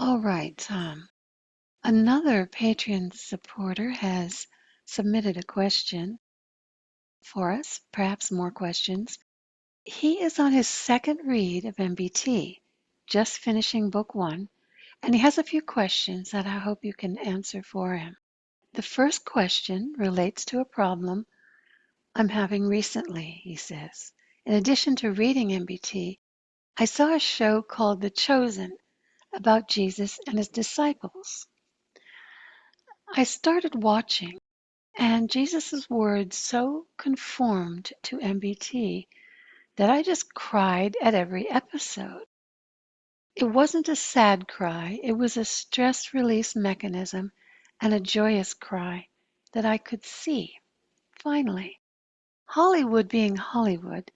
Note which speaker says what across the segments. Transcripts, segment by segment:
Speaker 1: All right. Another Patreon supporter has submitted a question for us, perhaps more questions. He is on his second read of MBT, just finishing book one, and he has a few questions that I hope you can answer for him. The first question relates to a problem I'm having recently, he says. In addition to reading MBT, I saw a show called The Chosen about Jesus and his disciples. I started watching, and Jesus' words so conformed to MBT that I just cried at every episode. It wasn't a sad cry, it was a stress release mechanism and a joyous cry that I could see. Finally, Hollywood being Hollywood,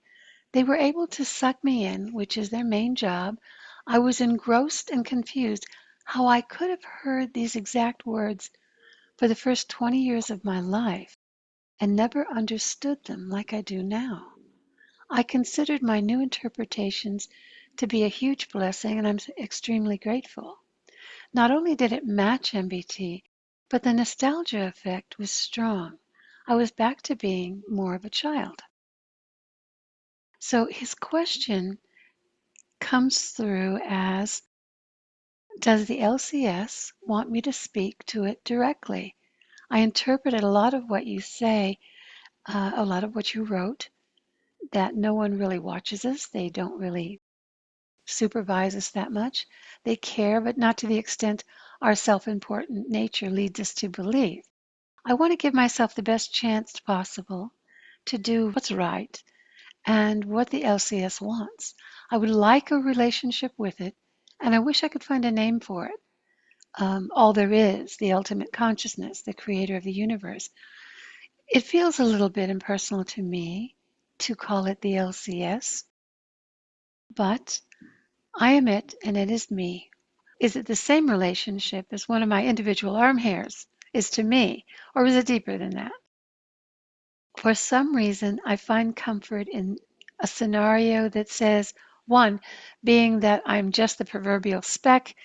Speaker 1: they were able to suck me in, which is their main job. I was engrossed and confused how I could have heard these exact words for the first 20 years of my life and never understood them like I do now. I considered my new interpretations to be a huge blessing, and I'm extremely grateful. Not only did it match MBT, but the nostalgia effect was strong. I was back to being more of a child. So his question comes through as, does the LCS want me to speak to it directly? I interpreted a lot of what you say, a lot of what you wrote, that no one really watches us. They don't really supervise us that much. They care, but not to the extent our self-important nature leads us to believe. I want to give myself the best chance possible to do what's right and what the LCS wants. I would like a relationship with it, and I wish I could find a name for it. All there is, the ultimate consciousness, the creator of the universe. It feels a little bit impersonal to me to call it the LCS, but I am it and it is me. Is it the same relationship as one of my individual arm hairs is to me, or is it deeper than that? For some reason, I find comfort in a scenario that says, one, being that I'm just the proverbial speck,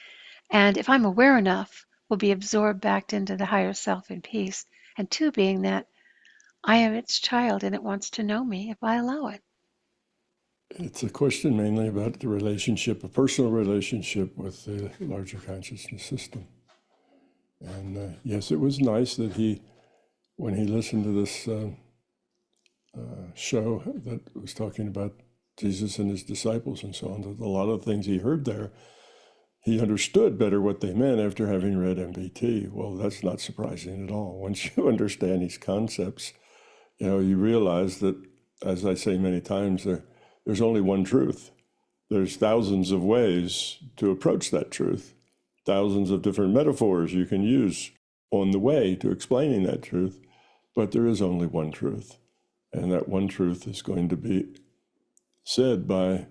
Speaker 1: and if I'm aware enough, will be absorbed back into the higher self in peace, and two, being that I am its child and it wants to know me if I allow it.
Speaker 2: It's a question mainly about the relationship, a personal relationship with the larger consciousness system. And yes, it was nice that when he listened to this show that was talking about Jesus and his disciples and so on, that a lot of the things he heard there, he understood better what they meant after having read MBT. Well, that's not surprising at all. Once you understand these concepts, you realize that, as I say many times, there's only one truth. There's thousands of ways to approach that truth, thousands of different metaphors you can use on the way to explaining that truth, but there is only one truth. And that one truth is going to be said by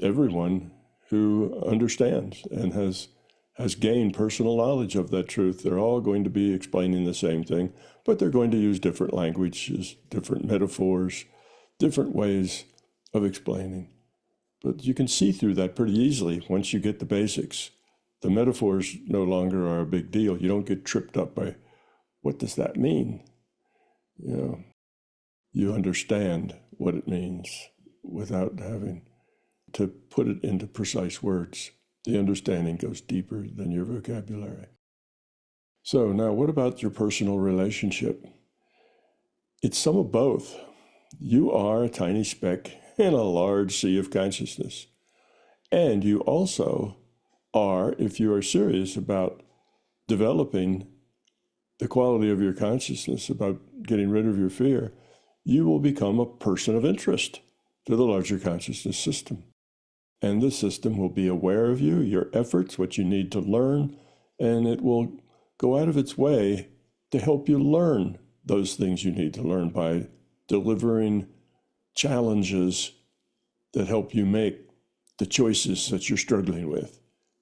Speaker 2: everyone who understands and has gained personal knowledge of that truth. They're all going to be explaining the same thing, but they're going to use different languages, different metaphors, different ways of explaining. But you can see through that pretty easily once you get the basics. The metaphors no longer are a big deal. You don't get tripped up by, what does that mean? You understand what it means without having to put it into precise words. The understanding goes deeper than your vocabulary. So now, what about your personal relationship? It's some of both. You are a tiny speck in a large sea of consciousness. And you also are, if you are serious about developing the quality of your consciousness, about getting rid of your fear, you will become a person of interest to the larger consciousness system. And the system will be aware of you, your efforts, what you need to learn, and it will go out of its way to help you learn those things you need to learn by delivering challenges that help you make the choices that you're struggling with,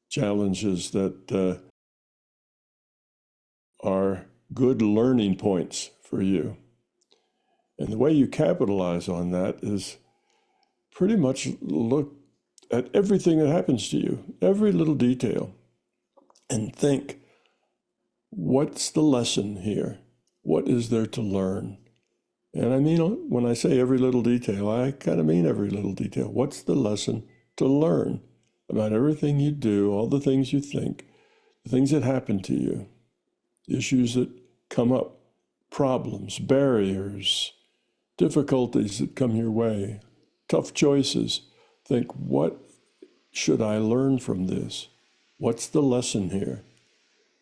Speaker 2: challenges that are good learning points for you. And the way you capitalize on that is pretty much look at everything that happens to you, every little detail, and think, what's the lesson here? What is there to learn? And I mean, when I say every little detail, I kind of mean every little detail. What's the lesson to learn about everything you do, all the things you think, the things that happen to you, issues that come up, problems, barriers, difficulties that come your way, tough choices. Think, what should I learn from this? What's the lesson here?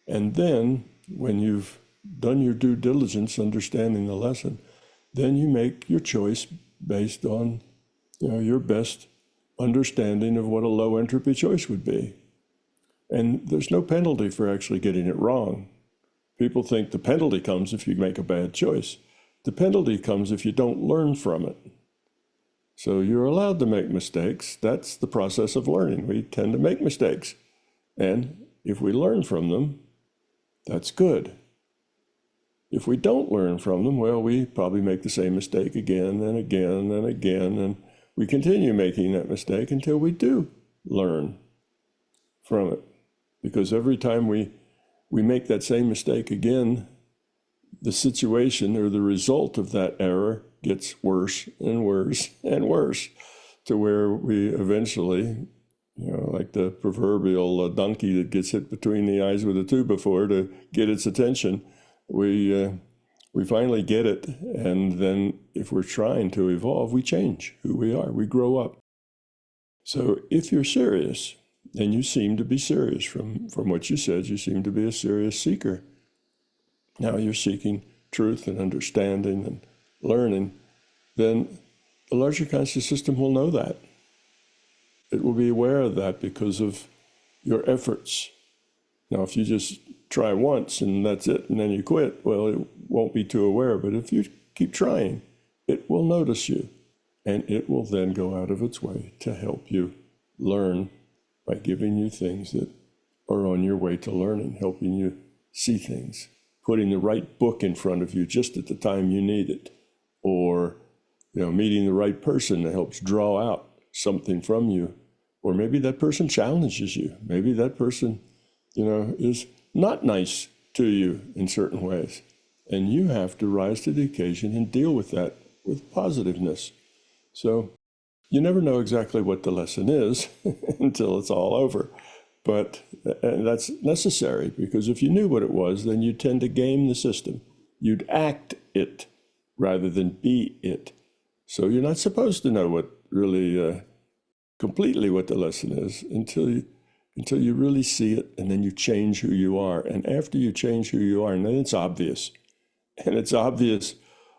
Speaker 2: And then when you've done your due diligence understanding the lesson, then you make your choice based on your best understanding of what a low entropy choice would be. And there's no penalty for actually getting it wrong. People think the penalty comes if you make a bad choice. The penalty comes if you don't learn from it. So you're allowed to make mistakes. That's the process of learning. We tend to make mistakes. And if we learn from them, that's good. If we don't learn from them, well, we probably make the same mistake again and again and again, and we continue making that mistake until we do learn from it. Because every time we make that same mistake again, the situation or the result of that error gets worse and worse and worse, to where we eventually, like the proverbial donkey that gets hit between the eyes with a 2x4 to get its attention, we finally get it. And then if we're trying to evolve, we change who we are, we grow up. So if you're serious, and you seem to be serious from what you said, you seem to be a serious seeker. Now you're seeking truth and understanding and learning, then the larger conscious system will know that. It will be aware of that because of your efforts. Now, if you just try once and that's it, and then you quit, well, it won't be too aware. But if you keep trying, it will notice you, and it will then go out of its way to help you learn by giving you things that are on your way to learning, helping you see things, putting the right book in front of you just at the time you need it, or meeting the right person that helps draw out something from you, or maybe that person challenges you. Maybe that person, is not nice to you in certain ways, and you have to rise to the occasion and deal with that with positiveness. So you never know exactly what the lesson is until it's all over. But that's necessary, because if you knew what it was, then you'd tend to game the system. You'd act it rather than be it. So you're not supposed to know what really completely what the lesson is until you really see it, and then you change who you are. And after you change who you are, and then it's obvious. And it's obvious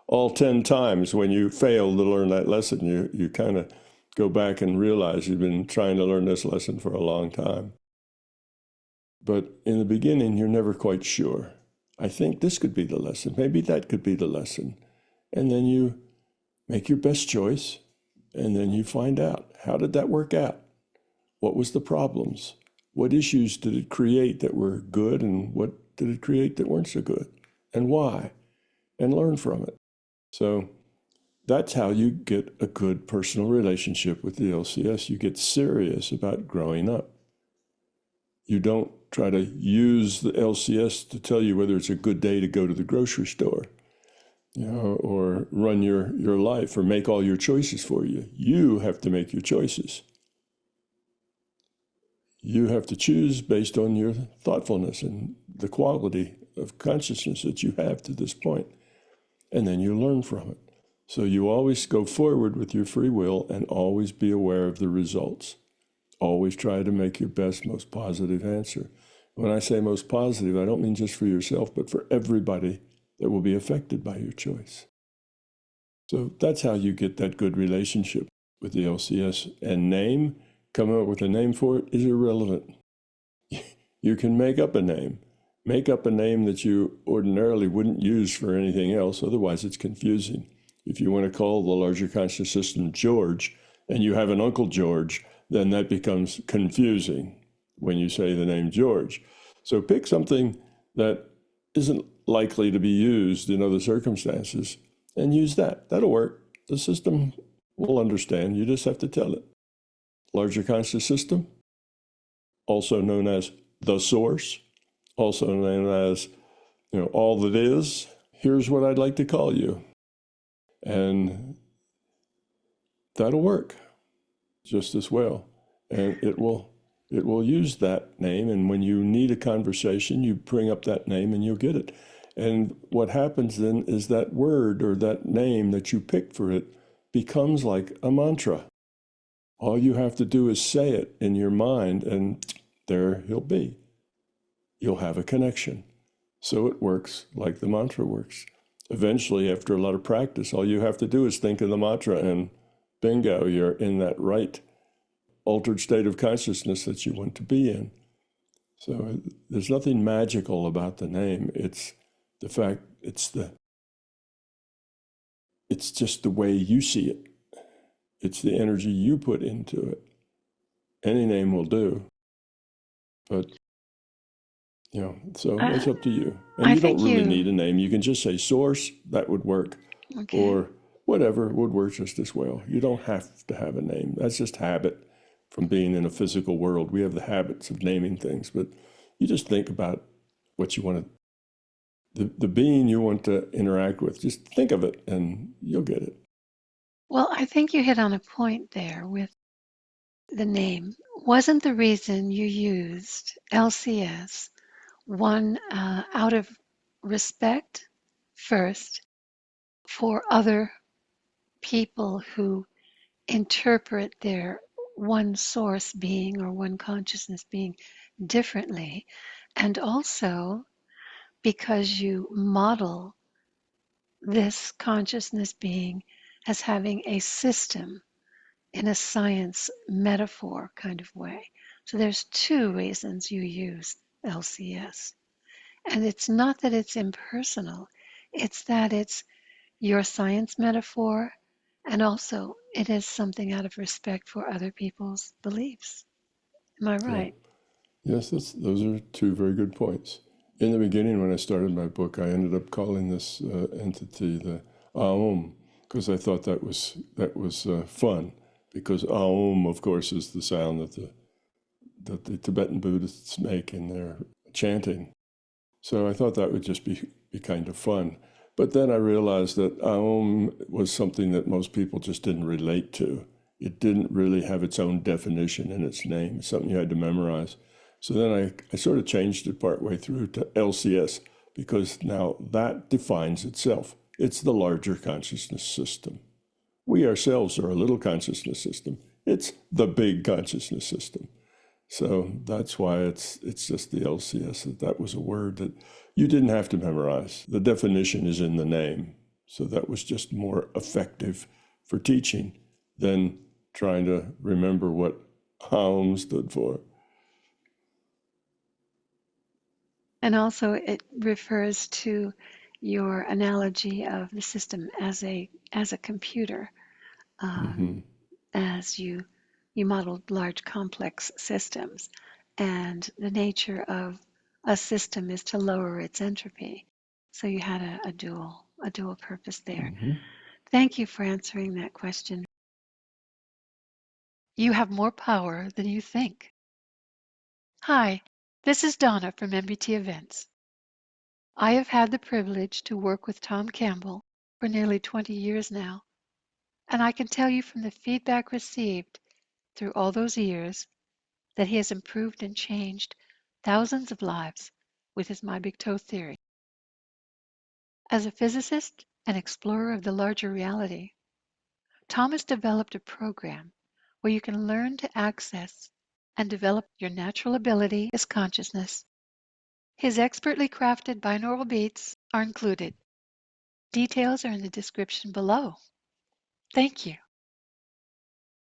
Speaker 2: all 10 times when you fail to learn that lesson. You kind of go back and realize you've been trying to learn this lesson for a long time. But in the beginning, you're never quite sure. I think this could be the lesson. Maybe that could be the lesson. And then you make your best choice, and then you find out, how did that work out? What was the problems? What issues did it create that were good, and what did it create that weren't so good? And why? And learn from it. So that's how you get a good personal relationship with the LCS. You get serious about growing up. You don't try to use the LCS to tell you whether it's a good day to go to the grocery store, or run your life or make all your choices for you. You have to make your choices. You have to choose based on your thoughtfulness and the quality of consciousness that you have to this point. And then you learn from it. So you always go forward with your free will and always be aware of the results. Always try to make your best, most positive answer. When I say most positive, I don't mean just for yourself, but for everybody that will be affected by your choice. So that's how you get that good relationship with the LCS. And coming up with a name for it is irrelevant. You can make up a name. Make up a name that you ordinarily wouldn't use for anything else, otherwise it's confusing. If you want to call the larger conscious system George, and you have an Uncle George, then that becomes confusing when you say the name George. So pick something that isn't likely to be used in other circumstances and use that. That'll work. The system will understand. You just have to tell it. larger conscious system, also known as the source, also known as, all that is. Here's what I'd like to call you. And that'll work just as well. And it will use that name. And when you need a conversation, you bring up that name and you'll get it. And what happens then is that word or that name that you pick for it becomes like a mantra. All you have to do is say it in your mind, and there he'll be. You'll have a connection. So it works like the mantra works. Eventually, after a lot of practice, all you have to do is think of the mantra, and bingo, you're in that right altered state of consciousness that you want to be in. So there's nothing magical about the name. It's the fact, it's just the way you see it. It's the energy you put into it. Any name will do. But, so it's up to you. And you don't really need a name. You can just say source, that would work.
Speaker 1: Okay.
Speaker 2: Or whatever would work just as well. You don't have to have a name. That's just habit from being in a physical world. We have the habits of naming things, but you just think about what you want to, the being you want to interact with. Just think of it and you'll get it.
Speaker 1: Well, I think you hit on a point there with the name. Wasn't the reason you used LCS one out of respect first for other people who interpret their one source being or one consciousness being differently, and also because you model this consciousness being as having a system in a science metaphor kind of way. So there's two reasons you use LCS. And it's not that it's impersonal, it's that it's your science metaphor, and also it is something out of respect for other people's beliefs. Am I right?
Speaker 2: Yeah. Yes, those are two very good points. In the beginning, when I started my book, I ended up calling this entity the Aum, because I thought that was fun, because Aum, of course, is the sound that the Tibetan Buddhists make in their chanting. So I thought that would just be kind of fun. But then I realized that Aum was something that most people just didn't relate to. It didn't really have its own definition in its name. It's something you had to memorize. So then I sort of changed it partway through to LCS, because now that defines itself. It's the larger consciousness system. We ourselves are a little consciousness system. It's the big consciousness system. So that's why it's just the LCS. That was a word that you didn't have to memorize. The definition is in the name. So that was just more effective for teaching than trying to remember what Aum stood for.
Speaker 1: And also it refers to your analogy of the system as a computer, as you modeled large complex systems, and the nature of a system is to lower its entropy. So you had a dual purpose there. Thank you for answering that question. You have more power than you think. Hi, this is Donna from MBT Events. I have had the privilege to work with Tom Campbell for nearly 20 years now, and I can tell you from the feedback received through all those years that he has improved and changed thousands of lives with his My Big Toe theory. As a physicist and explorer of the larger reality, Tom has developed a program where you can learn to access and develop your natural ability as consciousness. His expertly crafted binaural beats are included. Details are in the description below. Thank you.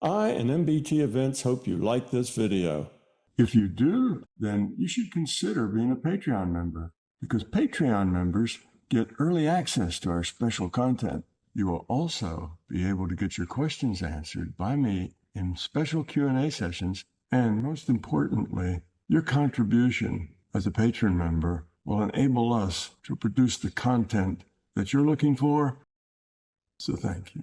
Speaker 2: I and MBT Events hope you like this video. If you do, then you should consider being a Patreon member, because Patreon members get early access to our special content. You will also be able to get your questions answered by me in special Q&A sessions, and most importantly, your contribution as a patron member will enable us to produce the content that you're looking for. So thank you.